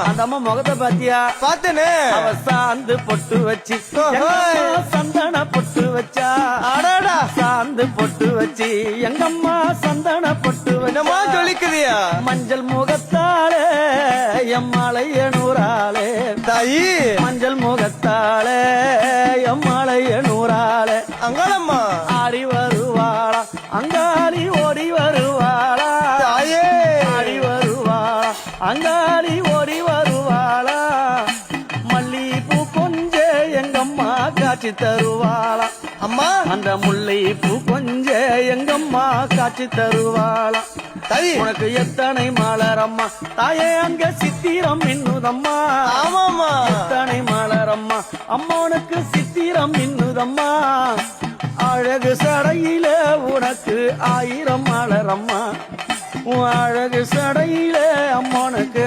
அந்த அம்மா முகத்தை பாத்தியா? பாத்தனே. அவ சாந்து பொட்டு வச்சு சந்தன பொட்டு வச்சா. அடாடா. சாந்து பொட்டு வச்சு எங்கம்மா சந்தன பொட்டு வச்சா. ஜொலிக்குதியா? மஞ்சள் முகத்தாலே எம்மாளைய நூறாலே தாயி. மஞ்சள் முகத்தாலே எம்மாளைய நூறாலே அங்காளம்மா ஆடி வருவாளா அங்காளி ஓடி வருவாளா. தாயே. ஆடி வருவாளா அங்காளி ஓடி வருவாளா. மல்லிப்பூ கொஞ்ச எங்கம்மா காட்சி தருவாளா. அம்மா அந்த முல்லைப்பூ கொஞ்ச எங்கம்மா காட்சி தருவாளா. தாயி. உனக்கு எத்தனை மலரம்மா தாயே அங்க சித்திரம் இன்னுதம்மா. ஆமாமா. எத்தனை மலரம்மா அம்மா உனக்கு சித்திரம் இன்னுதம்மா. அழகு சடையில உனக்கு 1000 மலரம்மா. உன் அழகு சடையில அம்மா உனக்கு